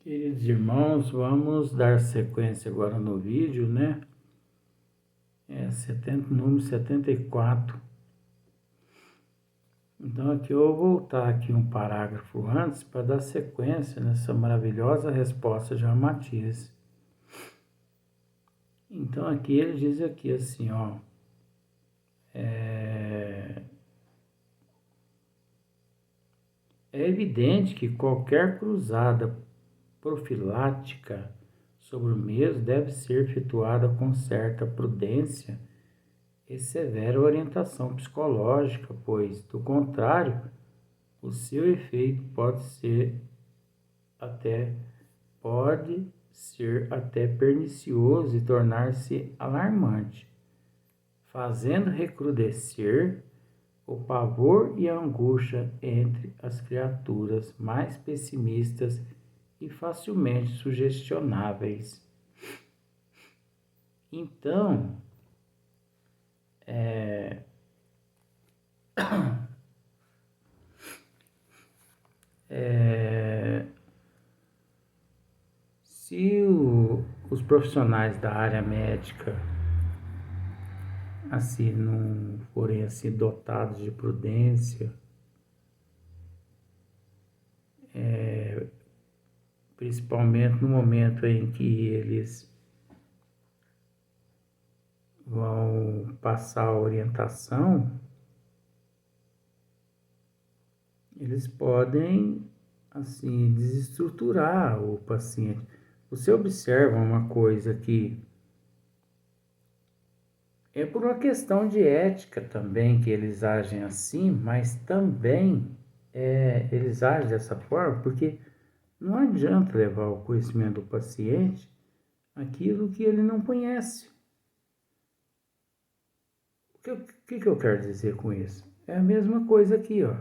Queridos irmãos, vamos dar sequência agora no vídeo, né? Número 74. Então aqui eu vou voltar aqui um parágrafo antes para dar sequência nessa maravilhosa resposta de Ramatiz. Então aqui ele diz aqui assim, ó. É evidente que qualquer cruzada profilática sobre o mesmo deve ser efetuada com certa prudência e severa orientação psicológica, pois, do contrário, o seu efeito pode ser até pernicioso e tornar-se alarmante, fazendo recrudescer o pavor e a angústia entre as criaturas mais pessimistas e facilmente sugestionáveis. Então, se os profissionais da área médica assim não forem assim dotados de prudência, principalmente no momento em que eles vão passar a orientação, eles podem assim desestruturar o paciente. Você observa uma coisa que é por uma questão de ética também que eles agem assim, mas também eles agem dessa forma porque não adianta levar ao conhecimento do paciente aquilo que ele não conhece. O que eu quero dizer com isso? É a mesma coisa aqui, ó.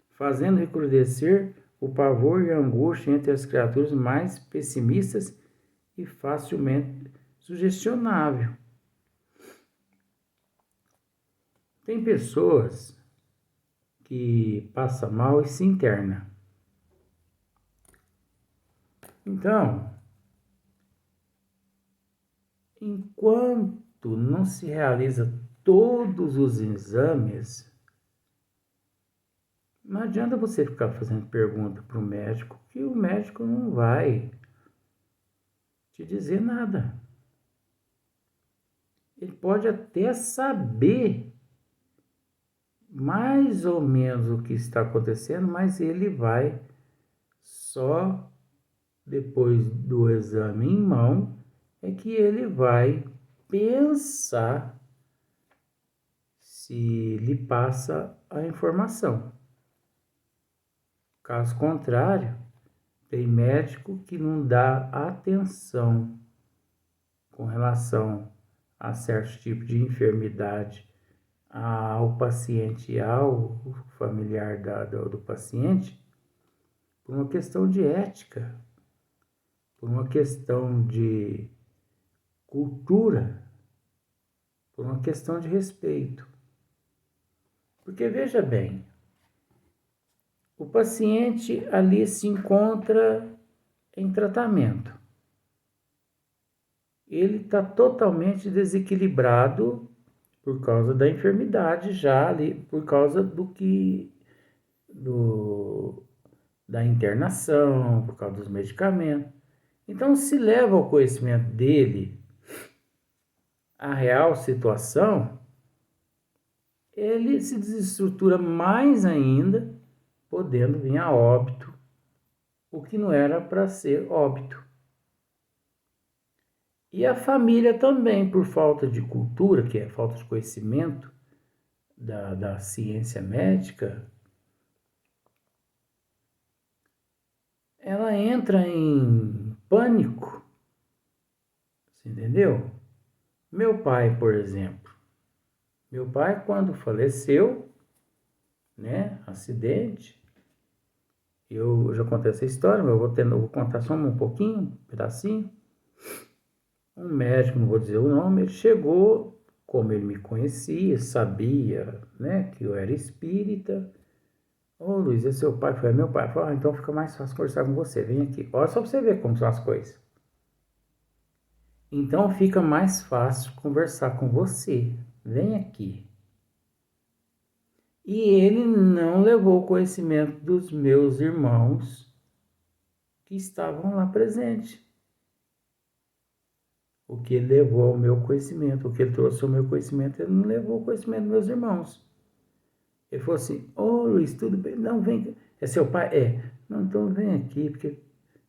Fazendo recrudescer o pavor e a angústia entre as criaturas mais pessimistas e facilmente sugestionável. Tem pessoas que passam mal e se internam. Então, enquanto não se realiza todos os exames, não adianta você ficar fazendo pergunta para o médico, que o médico não vai te dizer nada. Ele pode até saber mais ou menos o que está acontecendo, mas ele vai só depois do exame em mão é que ele vai pensar se lhe passa a informação. Caso contrário, tem médico que não dá atenção com relação a certos tipos de enfermidade ao paciente e ao familiar do paciente por uma questão de ética, por uma questão de cultura, por uma questão de respeito. Porque veja bem, o paciente ali se encontra em tratamento. Ele está totalmente desequilibrado por causa da enfermidade já ali, por causa da internação, por causa dos medicamentos. Então, se leva ao conhecimento dele a real situação, ele se desestrutura mais ainda, podendo vir a óbito, o que não era para ser óbito. E a família também, por falta de cultura, que é falta de conhecimento da ciência médica, ela entra em pânico, você entendeu? Meu pai, por exemplo, meu pai quando faleceu, né, acidente, eu já contei essa história, mas eu vou contar só um pouquinho, um pedacinho. Um médico, não vou dizer o nome, ele chegou, como ele me conhecia, sabia, né, que eu era espírita. Ô Luiz, esse é seu pai? Foi meu pai. Falei, então fica mais fácil conversar com você. Vem aqui. Olha só pra você ver como são as coisas. Então fica mais fácil conversar com você. Vem aqui. E ele não levou o conhecimento dos meus irmãos que estavam lá presentes. O que ele levou ao meu conhecimento, o que ele trouxe ao meu conhecimento, ele não levou o conhecimento dos meus irmãos. Ele falou assim, ô Luiz, tudo bem? Não, vem. É seu pai? É. Não, então vem aqui, porque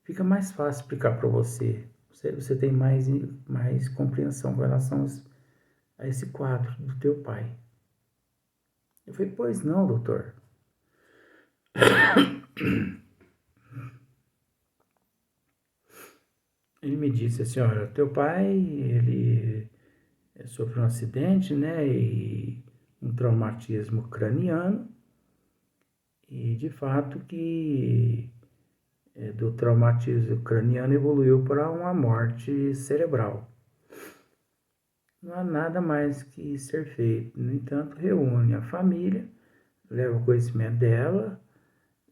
fica mais fácil explicar para você. Você tem mais compreensão com relação a esse quadro do teu pai. Eu falei, pois não, doutor. Ele me disse assim, olha, teu pai, ele sofreu um acidente, né, e um traumatismo craniano, e de fato que do traumatismo craniano evoluiu para uma morte cerebral. Não há nada mais que ser feito. No entanto, reúne a família, leva o conhecimento dela,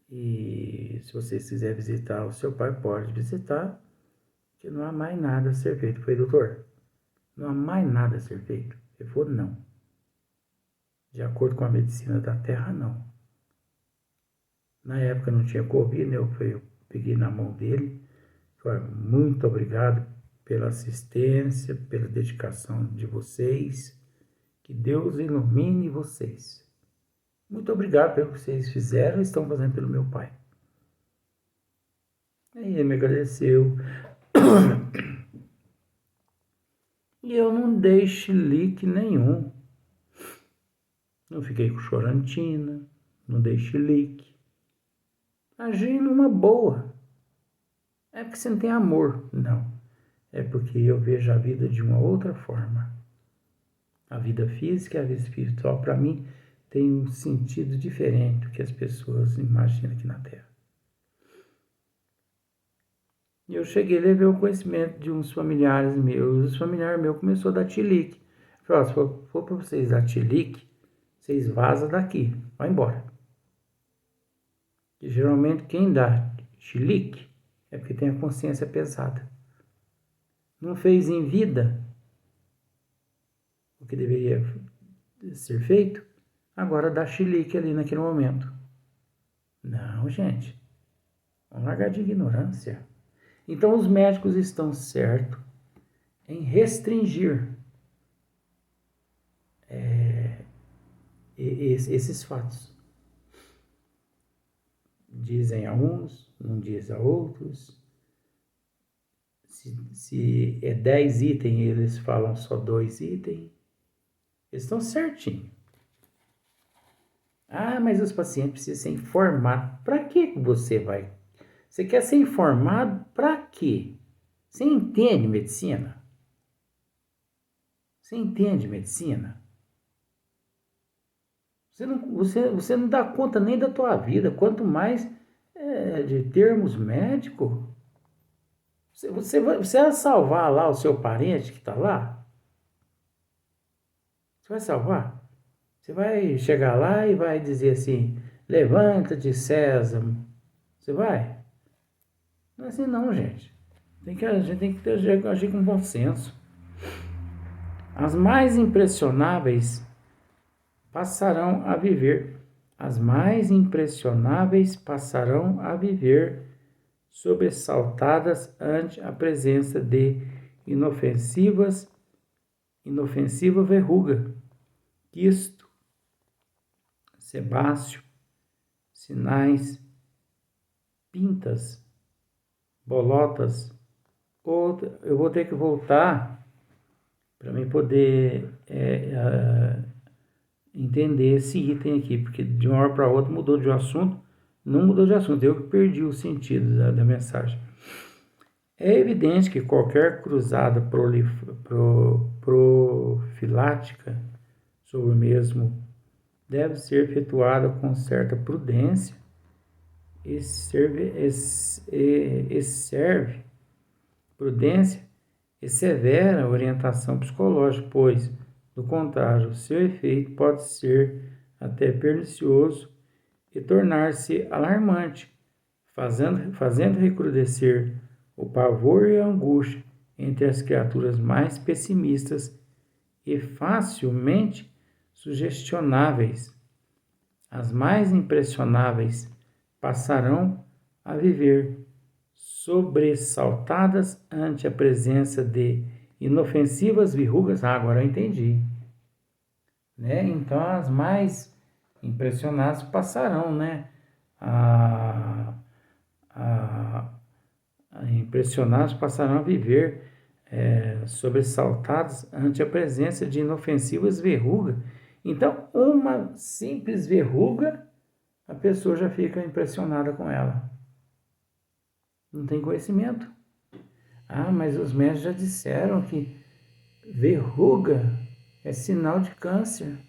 e se você quiser visitar o seu pai, pode visitar, que não há mais nada a ser feito. Foi, doutor, não há mais nada a ser feito. Ele falou, não. De acordo com a medicina da Terra, não. Na época não tinha Covid, né? Eu peguei na mão dele. Falei, muito obrigado pela assistência, pela dedicação de vocês. Que Deus ilumine vocês. Muito obrigado pelo que vocês fizeram e estão fazendo pelo meu pai. Aí ele me agradeceu. E eu não dei chilique nenhum. Não fiquei com chorantina, não dei chilique. Agi numa boa. É porque você não tem amor. Não. É porque eu vejo a vida de uma outra forma. A vida física e a vida espiritual, para mim, tem um sentido diferente do que as pessoas imaginam aqui na Terra. E eu cheguei a levei o conhecimento de uns familiares meus. Os familiares meus começaram a dar chilique. Eu falei, se for para vocês dar chilique, vocês vazam daqui, vai embora. E geralmente quem dá chilique é porque tem a consciência pesada. Não fez em vida o que deveria ser feito, agora dá chilique ali naquele momento. Não, gente. Vamos largar de ignorância. Então os médicos estão certos em restringir esses fatos. Dizem a uns, não dizem a outros. Se é 10 itens, eles falam só 2 itens. Eles estão certinho. Ah, mas os pacientes precisam ser informados. Para que você vai? Você quer ser informado para quê? Você entende medicina? Você entende medicina? Você não dá conta nem da tua vida, quanto mais de termos médicos. Você vai salvar lá o seu parente que está lá? Você vai salvar? Você vai chegar lá e vai dizer assim, levanta-te, César. Você vai? Não é assim não, gente. A gente tem que agir com bom senso. As mais impressionáveis passarão a viver. As mais impressionáveis passarão a viver sobressaltadas ante a presença de inofensiva verruga, quisto, sebáceo, sinais, pintas, bolotas. Eu vou ter que voltar para mim poder entender esse item aqui, porque de uma hora para outra mudou de assunto. Não mudou de assunto, eu que perdi o sentido da mensagem. É evidente que qualquer cruzada profilática sobre o mesmo deve ser efetuada com certa prudência e serve prudência e severa orientação psicológica, pois, do contrário, seu efeito pode ser até pernicioso e tornar-se alarmante, fazendo recrudescer o pavor e a angústia entre as criaturas mais pessimistas e facilmente sugestionáveis. As mais impressionáveis passarão a viver sobressaltadas ante a presença de inofensivas verrugas. Agora eu entendi. Né? Então, as mais impressionadas passarão, né? Impressionados passarão a viver sobressaltados ante a presença de inofensivas verrugas. Então, uma simples verruga, a pessoa já fica impressionada com ela. Não tem conhecimento. Mas os médicos já disseram que verruga é sinal de câncer.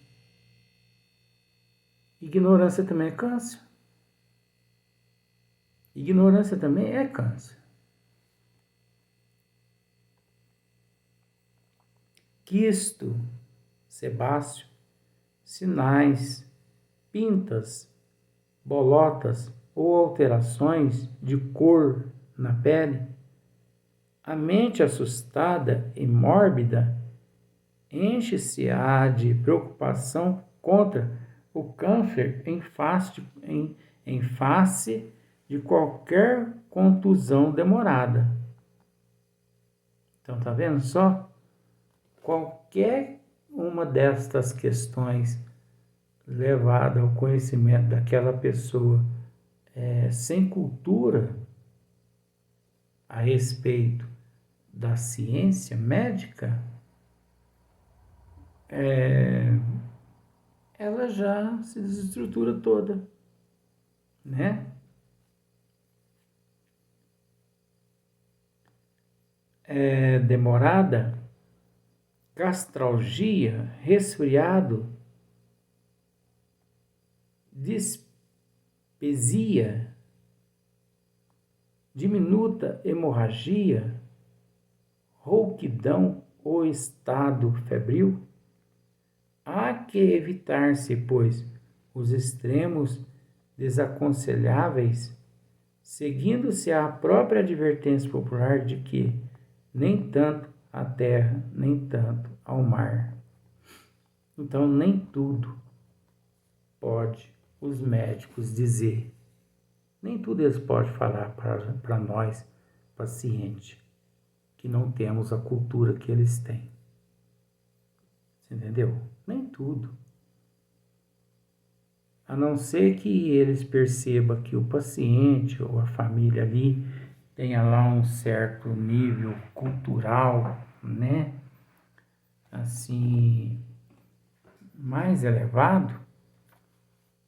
Ignorância também é câncer. Ignorância também é câncer. Quisto, sebáceo, sinais, pintas, bolotas ou alterações de cor na pele, a mente assustada e mórbida enche-se-á de preocupação contra o câncer em face de qualquer contusão demorada. Então, tá vendo só? Qualquer uma destas questões levada ao conhecimento daquela pessoa sem cultura a respeito da ciência médica, ela já se desestrutura toda, né? Demorada, gastralgia, resfriado, dispepsia, diminuta hemorragia, rouquidão ou estado febril. Há que evitar-se, pois, os extremos desaconselháveis, seguindo-se a própria advertência popular de que nem tanto à terra, nem tanto ao mar. Então, nem tudo pode os médicos dizer. Nem tudo eles podem falar para nós, paciente, que não temos a cultura que eles têm. Você entendeu? Nem tudo. A não ser que eles percebam que o paciente ou a família ali tenha lá um certo nível cultural, né? Assim, mais elevado,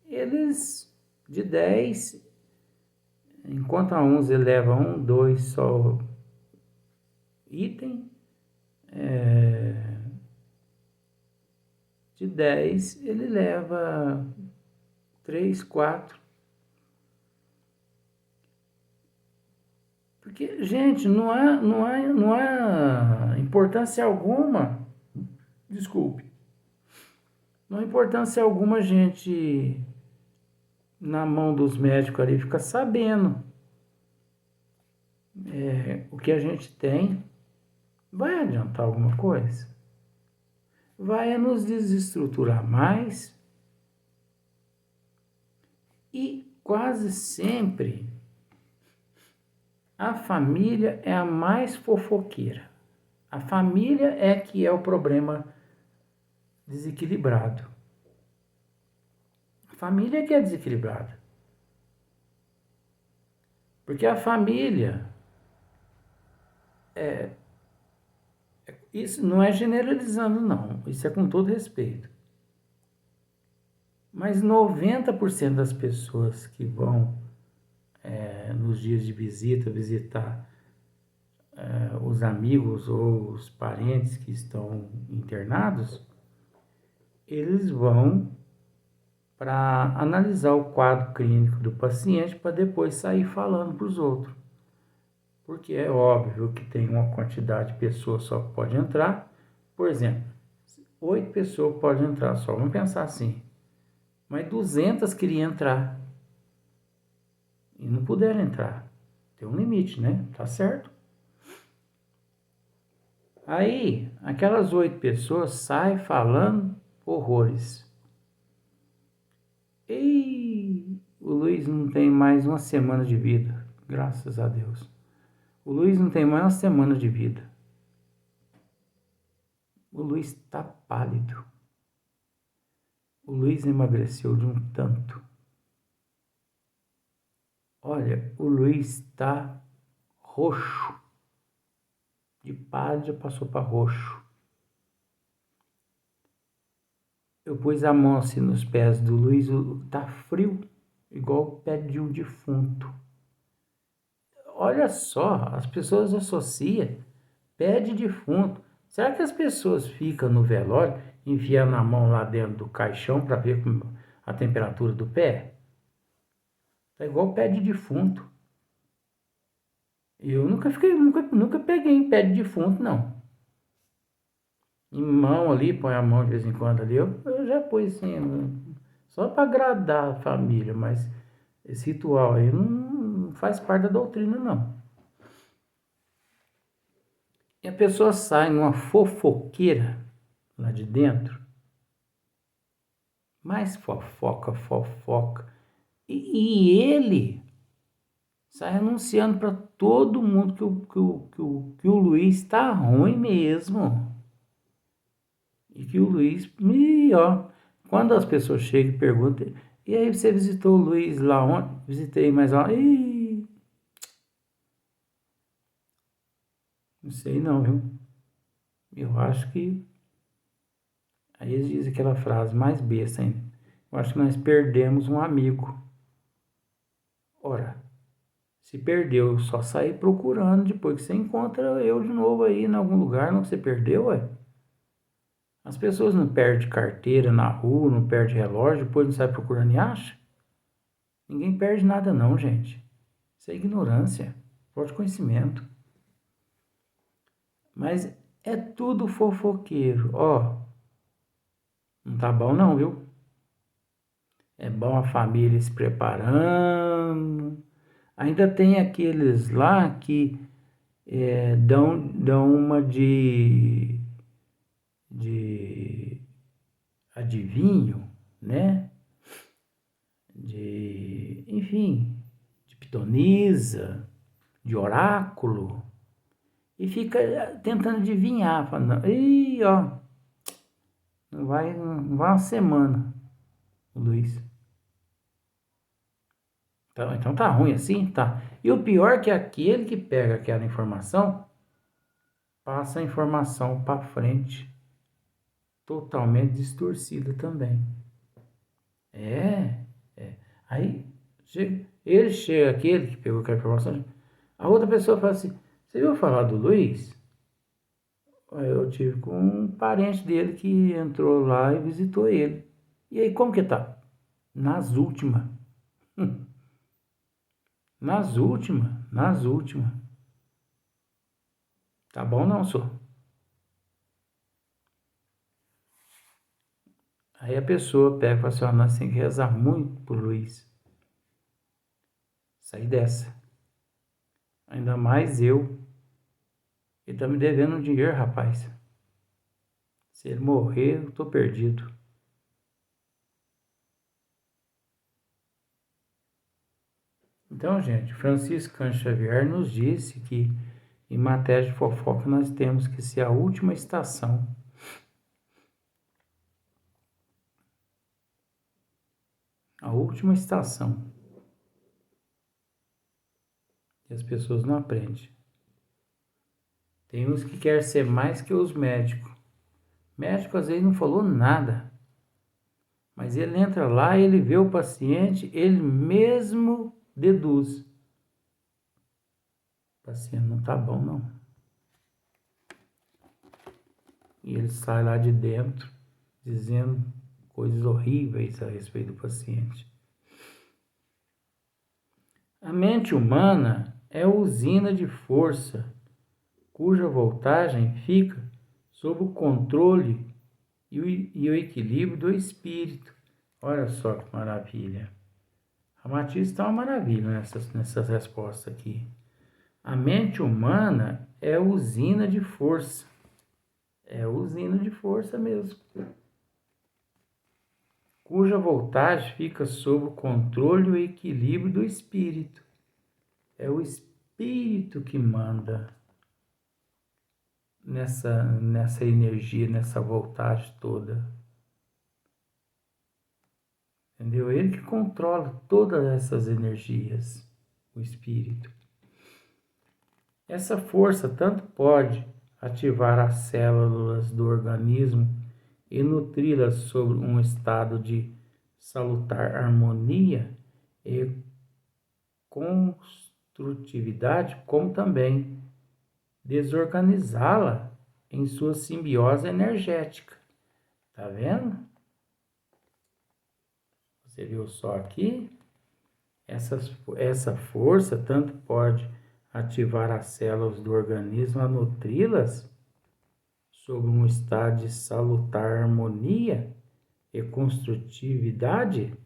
eles de 10, enquanto a uns eleva 1, 2 só item, de 10 ele leva 3, 4. Porque, gente, não há importância alguma, desculpe, não há importância alguma a gente, na mão dos médicos ali, ficar sabendo o que a gente tem. Vai adiantar alguma coisa? Vai nos desestruturar mais e quase sempre a família é a mais fofoqueira. A família é que é o problema desequilibrado. A família é que é desequilibrada. Porque a família isso não é generalizando, não. Isso é com todo respeito. Mas 90% das pessoas que vão nos dias de visita, visitar os amigos ou os parentes que estão internados, eles vão para analisar o quadro clínico do paciente para depois sair falando para os outros. Porque é óbvio que tem uma quantidade de pessoas só que pode entrar. Por exemplo, 8 pessoas podem entrar só. Vamos pensar assim. Mas 200 queriam entrar. e não puderam entrar. Tem um limite, né? Tá certo? Aí, aquelas 8 pessoas saem falando horrores. E o Luiz não tem mais uma semana de vida, graças a Deus. O Luiz não tem mais uma semana de vida. O Luiz está pálido. O Luiz emagreceu de um tanto. Olha, o Luiz está roxo. De pálido já passou para roxo. Eu pus a mão assim nos pés do Luiz, tá frio, igual o pé de um defunto. Olha só, as pessoas associam pé de defunto. Será que as pessoas ficam no velório, enfiando a mão lá dentro do caixão para ver a temperatura do pé? Tá igual pé de defunto. Eu nunca peguei em pé de defunto, não. Em mão ali, põe a mão de vez em quando ali, eu já pus assim, só para agradar a família, mas esse ritual aí não faz parte da doutrina, não. E a pessoa sai numa fofoqueira lá de dentro, mais fofoca. E ele sai anunciando para todo mundo que o Luiz está ruim mesmo. E que o Luiz, ó, quando as pessoas chegam e perguntam, e aí você visitou o Luiz lá onde? Visitei, mas ó, não sei não, viu? Eu acho que, aí eles dizem aquela frase mais besta ainda, eu acho que nós perdemos um amigo. Ora, se perdeu, só sair procurando depois que você encontra eu de novo aí em algum lugar, não que você perdeu, ué. As pessoas não perdem carteira na rua, não perdem relógio, depois não sai procurando e acha. Ninguém perde nada não, gente. Isso é ignorância, falta de conhecimento. Mas é tudo fofoqueiro, ó. Não tá bom não, viu? É bom a família se preparando. Ainda tem aqueles lá que dão uma de adivinho, né? Enfim, de pitonisa, de oráculo. E fica tentando adivinhar, falando, ih, ó, não vai uma semana, o Luiz. Então tá ruim assim? Tá. E o pior é que aquele que pega aquela informação, passa a informação para frente, totalmente distorcida também. É. Aí, ele chega, aquele que pegou aquela informação, a outra pessoa fala assim, você viu falar do Luiz? Eu tive com um parente dele que entrou lá e visitou ele. E aí, como que tá? Nas últimas. Nas últimas. Tá bom não, senhor? Aí a pessoa pega e fala assim, nós temos que rezar muito por Luiz. Sair dessa. Ainda mais eu. Ele tá me devendo um dinheiro, rapaz. Se ele morrer, eu tô perdido. Então, gente, Francisco Cândido Xavier nos disse que em matéria de fofoca nós temos que ser a última estação. A última estação. E as pessoas não aprendem. Tem uns que querem ser mais que os médicos. O médico às vezes não falou nada. Mas ele entra lá, ele vê o paciente, ele mesmo deduz. O paciente não tá bom, não. E ele sai lá de dentro dizendo coisas horríveis a respeito do paciente. A mente humana é usina de força, cuja voltagem fica sob o controle e o equilíbrio do espírito. Olha só que maravilha. A Matisse está uma maravilha nessas respostas aqui. A mente humana é usina de força. É usina de força mesmo. Cuja voltagem fica sob o controle e o equilíbrio do espírito. É o espírito que manda nessa energia, nessa voltagem toda. Entendeu? Ele que controla todas essas energias, o espírito. Essa força tanto pode ativar as células do organismo e nutri-las sobre um estado de salutar harmonia e construtividade, como também desorganizá-la em sua simbiose energética. Tá vendo? Você viu só aqui? Essa força tanto pode ativar as células do organismo a nutri-las sob um estado de salutar harmonia e construtividade,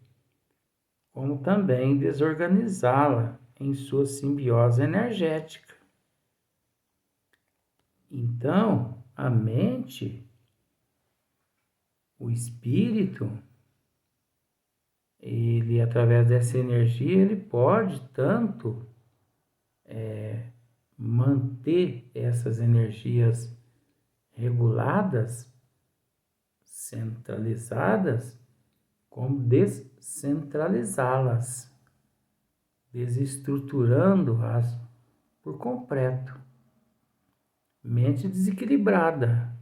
como também desorganizá-la em sua simbiose energética. Então, a mente, o espírito, ele, através dessa energia, ele pode tanto manter essas energias reguladas, centralizadas, como descentralizá-las, desestruturando-as por completo. Mente desequilibrada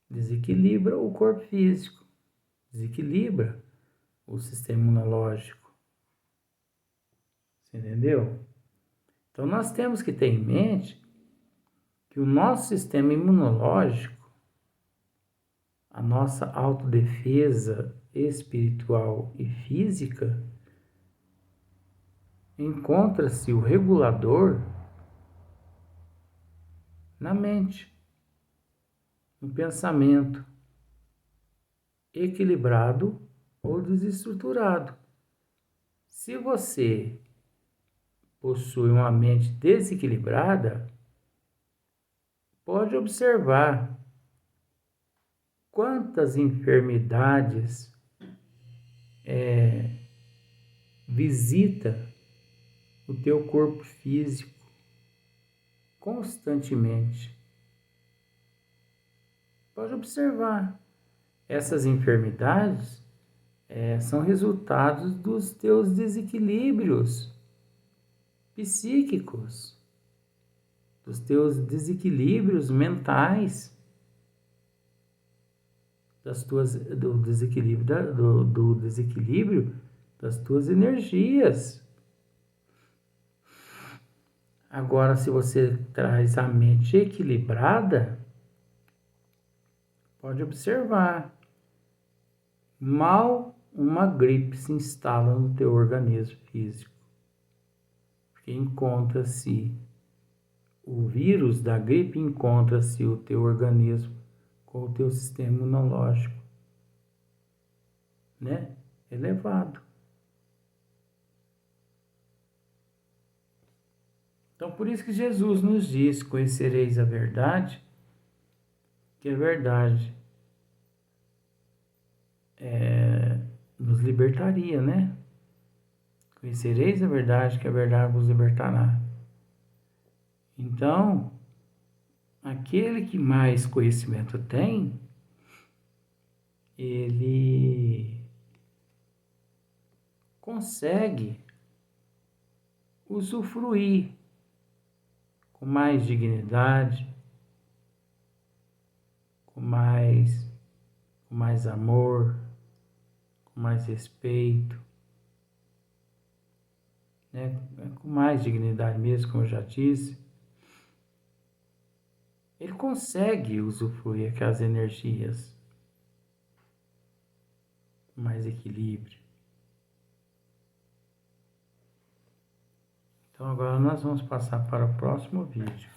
desequilibra o corpo físico, desequilibra o sistema imunológico. Você entendeu? Então nós temos que ter em mente que o nosso sistema imunológico, a nossa autodefesa espiritual e física, encontra-se o regulador na mente, no pensamento equilibrado ou desestruturado. Se você possui uma mente desequilibrada, pode observar quantas enfermidades visita o teu corpo físico constantemente. Pode observar. Essas enfermidades são resultados dos teus desequilíbrios psíquicos, dos teus desequilíbrios mentais, do desequilíbrio das tuas energias. Agora, se você traz a mente equilibrada, pode observar, mal uma gripe se instala no teu organismo físico, porque encontra-se o vírus da gripe, encontra-se o teu organismo com o teu sistema imunológico, né, elevado. Então, por isso que Jesus nos diz: conhecereis a verdade, que a verdade nos libertaria, né? Conhecereis a verdade, que a verdade vos libertará. Então, aquele que mais conhecimento tem, ele consegue usufruir com mais dignidade, com mais amor, com mais respeito, né? Com mais dignidade mesmo, como eu já disse. Ele consegue usufruir aquelas energias com mais equilíbrio. Então agora nós vamos passar para o próximo vídeo.